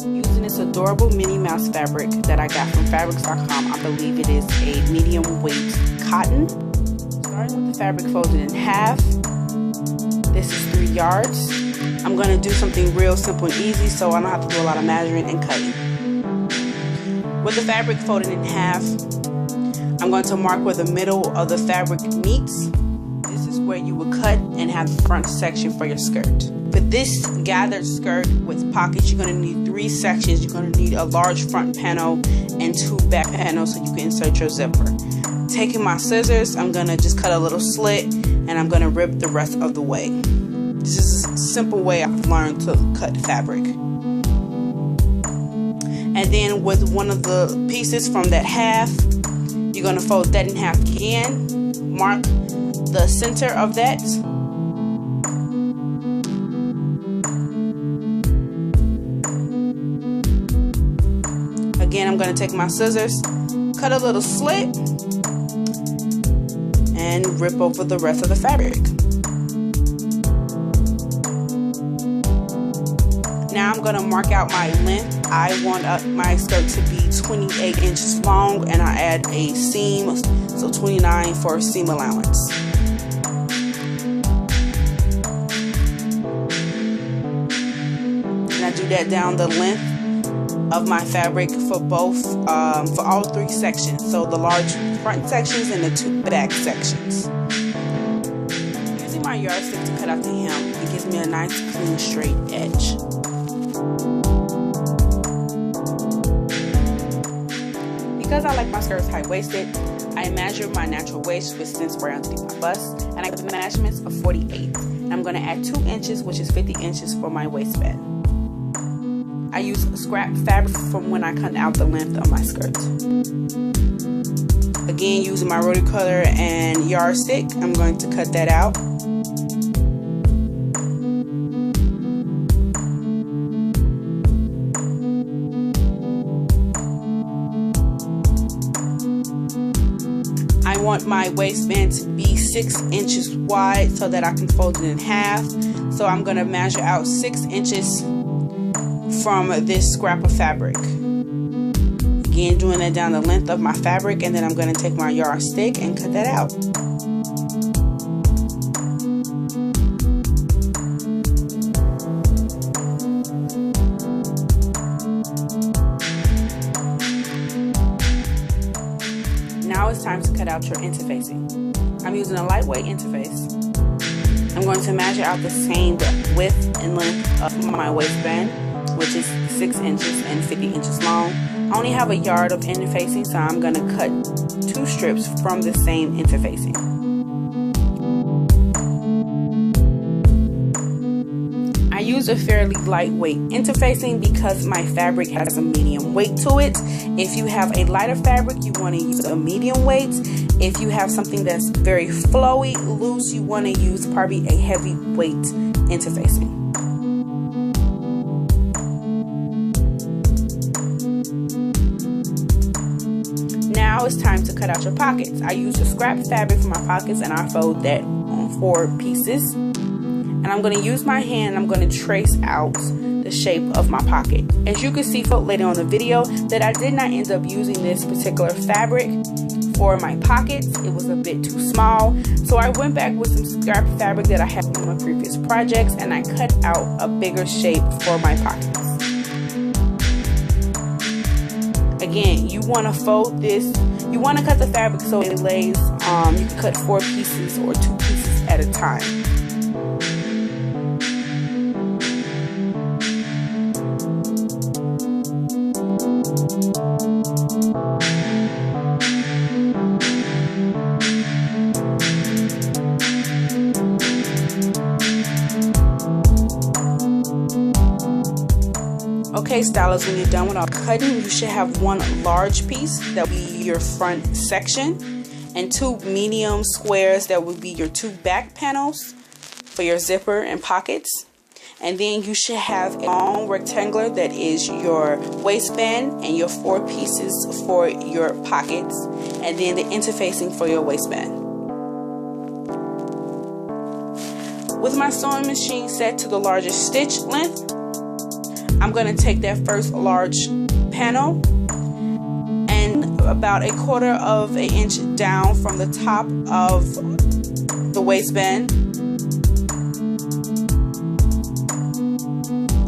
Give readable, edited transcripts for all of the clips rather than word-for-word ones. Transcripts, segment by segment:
Using this adorable Minnie Mouse fabric that I got from fabricdotcom. I believe it is a medium weight cotton. Starting with the fabric folded in half. This is 3 yards. I'm going to do something real simple and easy so I don't have to do a lot of measuring and cutting. With the fabric folded in half, I'm going to mark where the middle of the fabric meets. This is where you would cut and have the front section for your skirt. For this gathered skirt with pockets, you're going to need 3 sections. You're going to need a large front panel and 2 back panels so you can insert your zipper. Taking my scissors, I'm going to just cut a little slit and I'm going to rip the rest of the way. This is a simple way I've learned to cut fabric. And then with one of the pieces from that half, you're going to fold that in half again. Mark the center of that. Again, I'm going to take my scissors, cut a little slit, and rip over the rest of the fabric. Now I'm going to mark out my length. I want my skirt to be 28 inches long, and I add a seam, so 29 for seam allowance. And I do that down the length of my fabric for both, for all 3 sections. So the large front sections and the 2 back sections. Using my yardstick to cut out the hem, it gives me a nice clean straight edge. Because I like my skirts high-waisted, I measure my natural waist with thin spray underneath my bust, and I get the measurements of 48. And I'm going to add 2 inches, which is 50 inches for my waistband. I use scrap fabric from when I cut out the length of my skirt. Again, using my rotary cutter and yardstick, I'm going to cut that out. I want my waistband to be 6 inches wide so that I can fold it in half. So I'm going to measure out 6 inches from this scrap of fabric. Again, doing that down the length of my fabric, and then I'm going to take my yardstick and cut that out. Now it's time to cut out your interfacing. I'm using a lightweight interface. I'm going to measure out the same width and length of my waistband, which is 6 inches and 50 inches long. I only have a yard of interfacing, so I'm going to cut 2 strips from the same interfacing. I use a fairly lightweight interfacing because my fabric has a medium weight to it. If you have a lighter fabric, you want to use a medium weight. If you have something that's very flowy, loose, you want to use probably a heavy weight interfacing. Now it's time to cut out your pockets. I use the scrap fabric for my pockets, and I fold that on 4 pieces. And I'm going to use my hand, and I'm going to trace out the shape of my pocket. As you can see later on the video, that I did not end up using this particular fabric for my pockets. It was a bit too small. So I went back with some scrap fabric that I had from my previous projects, and I cut out a bigger shape for my pockets. Again, you want to fold this, you want to cut the fabric so it lays, you can cut 4 pieces or 2 pieces at a time. Okay, stylists, when you're done with all cutting, you should have 1 large piece that will be your front section, and 2 medium squares that will be your 2 back panels for your zipper and pockets. And then you should have a long rectangular that is your waistband and your 4 pieces for your pockets, and then the interfacing for your waistband. With my sewing machine set to the largest stitch length, I'm going to take that first large panel and about 1/4 of an inch down from the top of the waistband,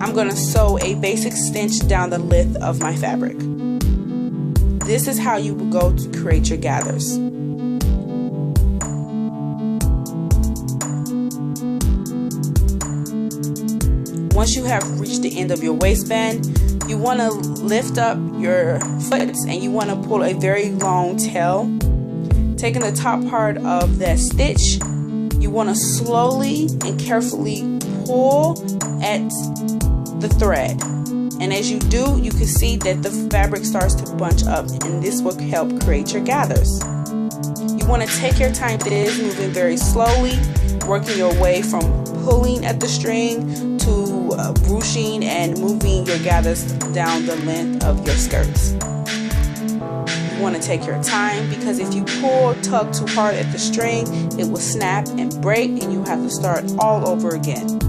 I'm going to sew a basic stitch down the length of my fabric. This is how you will go to create your gathers. Once you have reached the end of your waistband, you want to lift up your foot and you want to pull a very long tail. Taking the top part of that stitch, you want to slowly and carefully pull at the thread. And as you do, you can see that the fabric starts to bunch up, and this will help create your gathers. You want to take your time with this, moving very slowly, working your way from pulling at the string to ruching and moving your gathers down the length of your skirts. You want to take your time, because if you tug too hard at the string, it will snap and break and you have to start all over again.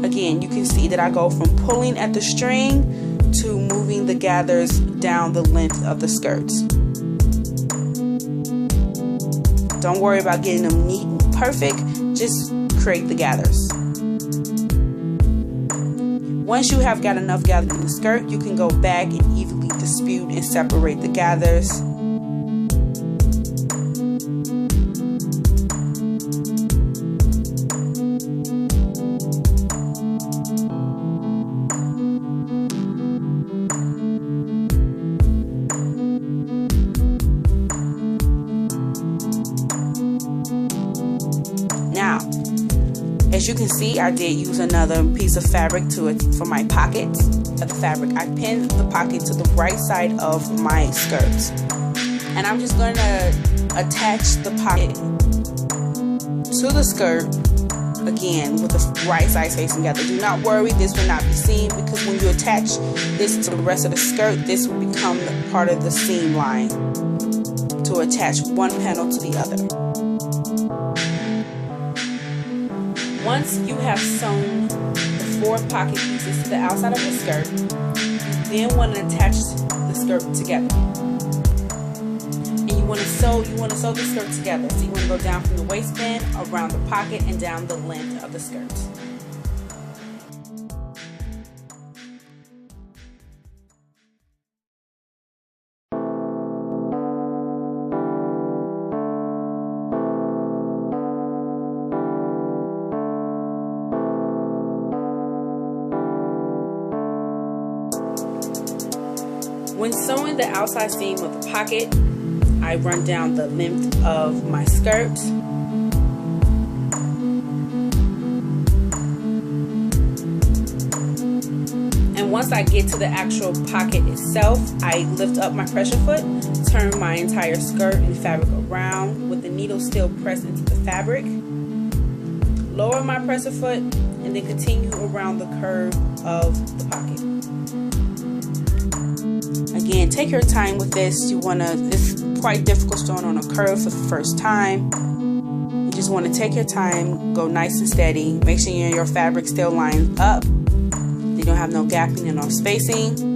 Again, you can see that I go from pulling at the string to moving the gathers down the length of the skirts. Don't worry about getting them neat and perfect, just create the gathers. Once you have got enough gathers in the skirt, you can go back and evenly dispute and separate the gathers. Now, as you can see, I did use another piece of fabric for my pockets of the fabric. I pinned the pocket to the right side of my skirts. And I'm just going to attach the pocket to the skirt, again, with the right sides facing together. Do not worry, this will not be seen, because when you attach this to the rest of the skirt, this will become part of the seam line to attach one panel to the other. Once you have sewn the 4 pocket pieces to the outside of the skirt, you then want to attach the skirt together. And you want to sew the skirt together. So you want to go down from the waistband, around the pocket, and down the length of the skirt. When sewing the outside seam of the pocket, I run down the length of my skirt. And once I get to the actual pocket itself, I lift up my pressure foot, turn my entire skirt and fabric around with the needle still pressed into the fabric, lower my pressure foot, and then continue around the curve of the pocket. Again, take your time with this. It's quite difficult sewing on a curve for the first time. You just want to take your time, go nice and steady. Make sure your fabric still lines up. You don't have no gapping and no spacing.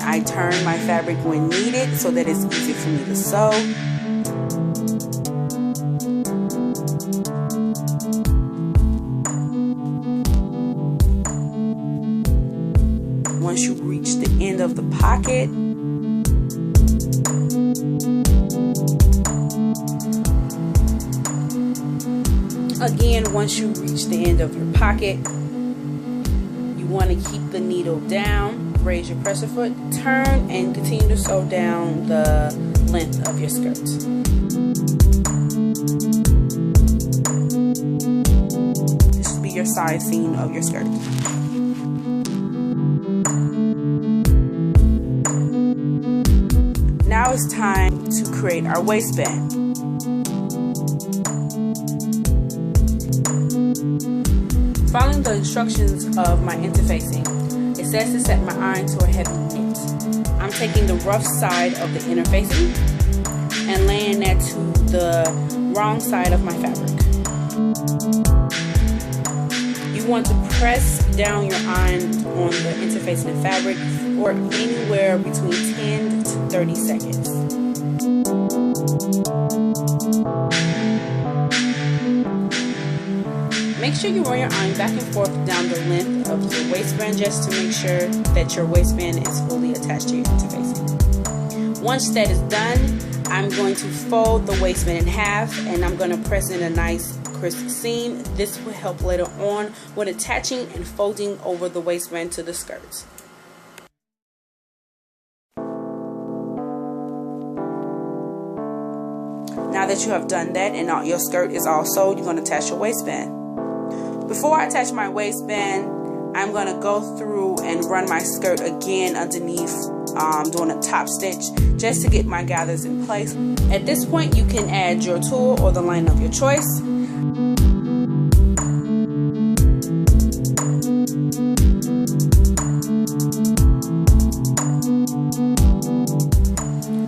I turn my fabric when needed so that it's easy for me to sew. Once you reach the end of the pocket, again, once you reach the end of your pocket, you want to keep the needle down. Raise your pressure foot, turn, and continue to sew down the length of your skirt. This will be your side seam of your skirt. it's time to create our waistband. Following the instructions of my interfacing, it says to set my iron to a heavy knit. I'm taking the rough side of the interfacing and laying that to the wrong side of my fabric. You want to press down your iron on the interfacing of fabric for anywhere between 10 to 30 seconds. Make sure you run your iron back and forth down the length of your waistband just to make sure that your waistband is fully attached to your interfacing. Once that is done, I'm going to fold the waistband in half and I'm going to press in a nice crisp seam. This will help later on when attaching and folding over the waistband to the skirts. Now that you have done that and your skirt is all sewed, you're going to attach your waistband. Before I attach my waistband, I'm going to go through and run my skirt again underneath, doing a top stitch just to get my gathers in place. At this point, you can add your tool or the line of your choice.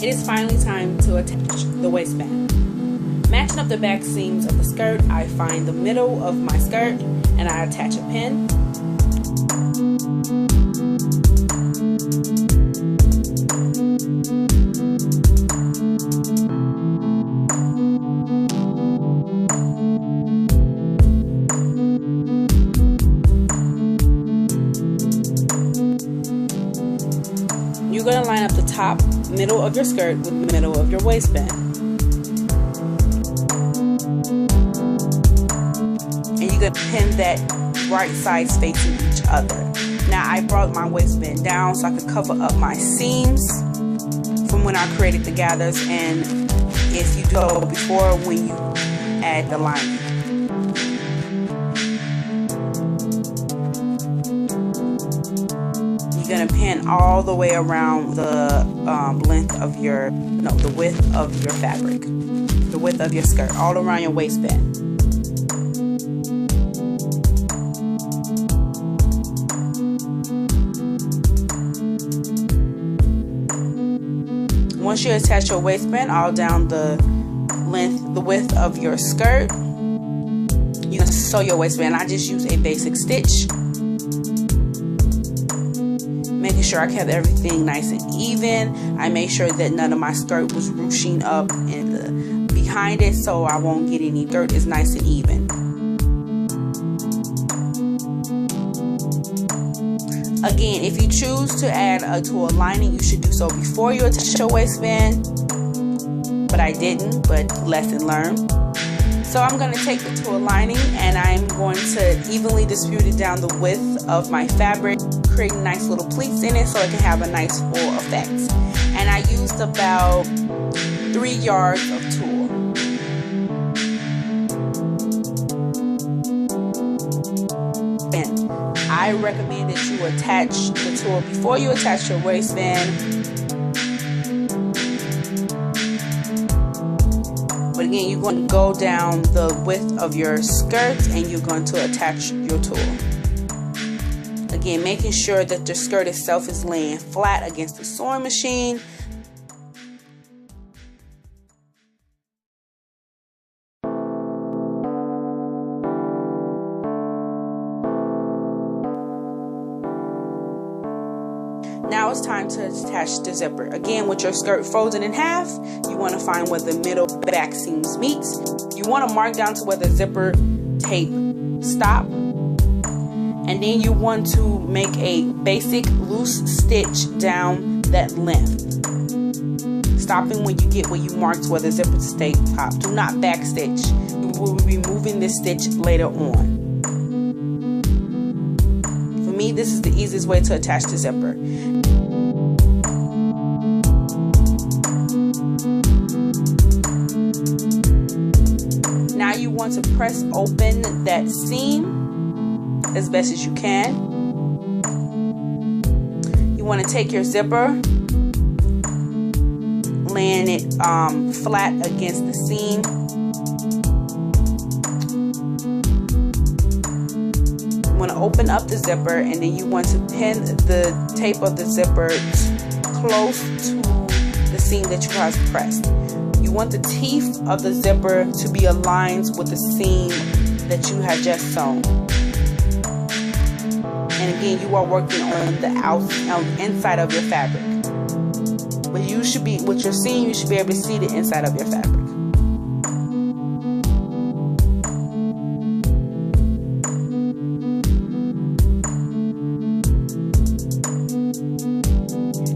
It is finally time to attach the waistband. Matching up the back seams of the skirt, I find the middle of my skirt and I attach a pin. You're going to line up the top middle of your skirt with the middle of your waistband. And you're going to pin that right sides facing each other. Now I brought my waistband down so I could cover up my seams from when I created the gathers, and if you go before when you add the lining. You're going to pin all the way around the the width of your fabric, the width of your skirt, all around your waistband. Once you attach your waistband all down the width of your skirt, you can sew your waistband. I just use a basic stitch, making sure I kept everything nice and even. I made sure that none of my skirt was ruching up in behind it, so I won't get any dirt. It's nice and even. Again, if you choose to add to a lining, you should do so before you attach your waistband. But I didn't, but lesson learned. So I'm going to take the tulle lining and I'm going to evenly distribute it down the width of my fabric, creating nice little pleats in it so it can have a nice full effect. And I used about 3 yards of tulle. And I recommend that you attach the tulle before you attach your waistband. But again, you're going to go down the width of your skirt and you're going to attach your tulle. Again, making sure that the skirt itself is laying flat against the sewing machine. Now it's time to attach the zipper. Again, with your skirt folded in half, you want to find where the middle back seams meet. You want to mark down to where the zipper tape stop. And then you want to make a basic loose stitch down that length, stopping when you get where you marked where the zipper tape top. Do not back stitch. You will be removing this stitch later on. For me, this is the easiest way to attach the zipper. Now you want to press open that seam as best as you can. You want to take your zipper, laying it flat against the seam. You want to open up the zipper, and then you want to pin the tape of the zipper close to the seam that you have pressed. You want the teeth of the zipper to be aligned with the seam that you have just sewn. And again, you are working on the inside of your fabric. But you should be, with your seam, you should be able to see the inside of your fabric.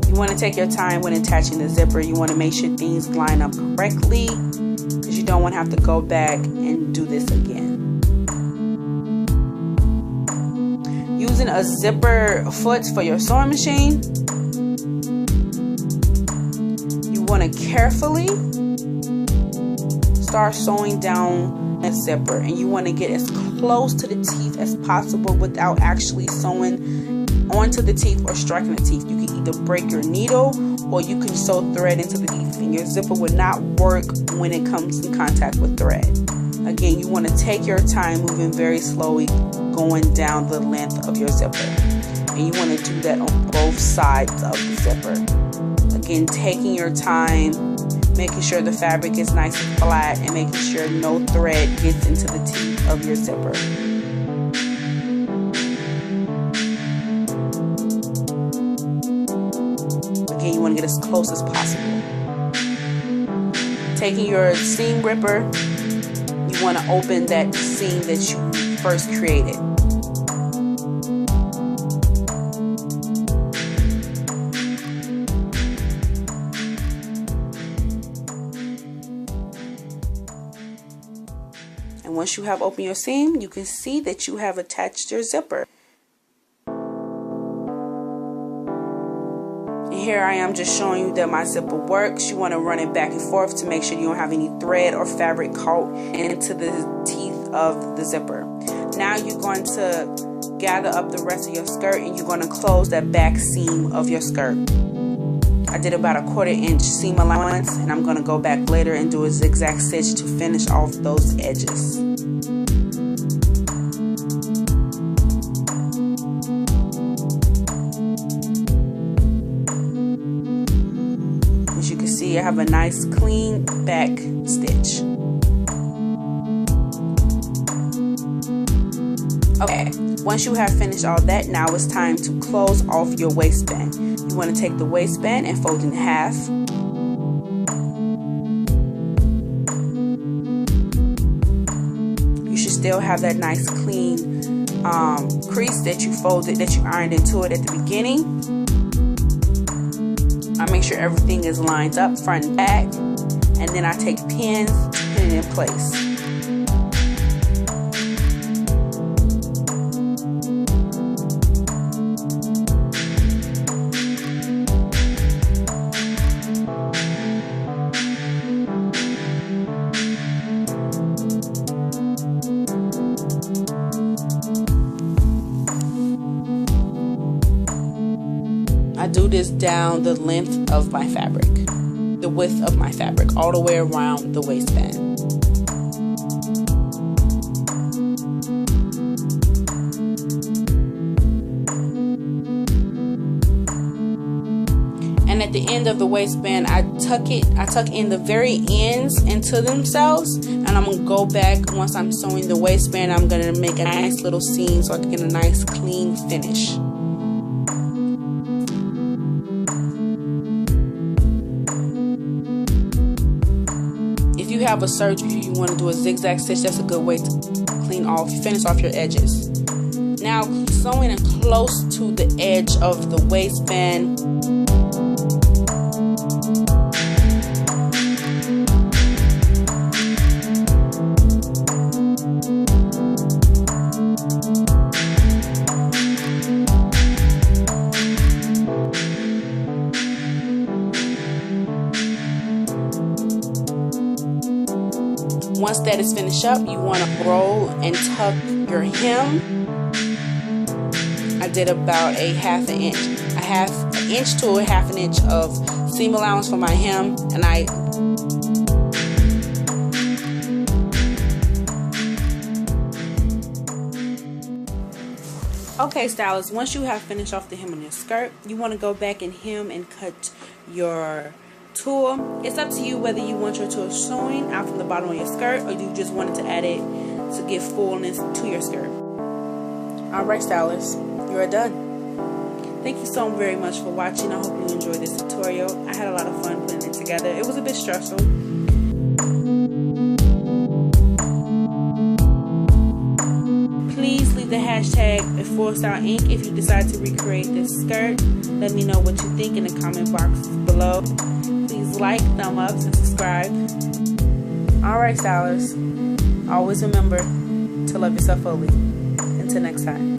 You want to take your time when attaching the zipper. You want to make sure things line up correctly, because you don't want to have to go back and do this again. Using a zipper foot for your sewing machine, you want to carefully start sewing down that zipper, and you want to get as close to the teeth as possible without actually sewing onto the teeth or striking the teeth. You can either break your needle or you can sew thread into the teeth, and your zipper would not work when it comes in contact with thread. Again, you want to take your time, moving very slowly, going down the length of your zipper, and you want to do that on both sides of the zipper. Again, taking your time, making sure the fabric is nice and flat, and making sure no thread gets into the teeth of your zipper. Again, you want to get as close as possible. Taking your seam ripper, you want to open that seam that you first created. And once you have opened your seam, you can see that you have attached your zipper. And here I am just showing you that my zipper works. You want to run it back and forth to make sure you don't have any thread or fabric caught into the teeth of the zipper. Now you're going to gather up the rest of your skirt, and you're going to close that back seam of your skirt. I did about a 1/4 inch seam allowance, and I'm going to go back later and do a zigzag stitch to finish off those edges. As you can see, I have a nice clean back stitch. Okay, once you have finished all that, now it's time to close off your waistband. You want to take the waistband and fold in half. You should still have that nice clean crease that you folded, that you ironed into it at the beginning. I make sure everything is lined up front and back, and then I take pins to pin it in place. I do this down the length of my fabric, the width of my fabric, all the way around the waistband. And at the end of the waistband, I tuck in the very ends into themselves, and I'm gonna go back once I'm sewing the waistband. I'm gonna make a nice little seam so I can get a nice clean finish. If you have a surgery, you want to do a zigzag stitch. That's a good way to finish off your edges. Now, sewing in close to the edge of the waistband. Once that is finished up, you want to roll and tuck your hem. I did about a half an inch to a half an inch of seam allowance for my hem, and Okay, stylists, once you have finished off the hem on your skirt, you want to go back and hem and cut your tulle. It's up to you whether you want your tulle showing out from the bottom of your skirt or you just wanted to add it to give fullness to your skirt. Alright, stylists, you're done. Thank you so very much for watching. I hope you enjoyed this tutorial. I had a lot of fun putting it together. It was a bit stressful. Please leave the hashtag #4StyleInc if you decide to recreate this skirt. Let me know what you think in the comment box below. Please like, thumb up, and subscribe. Alright, stylists, always remember to love yourself fully. Until next time.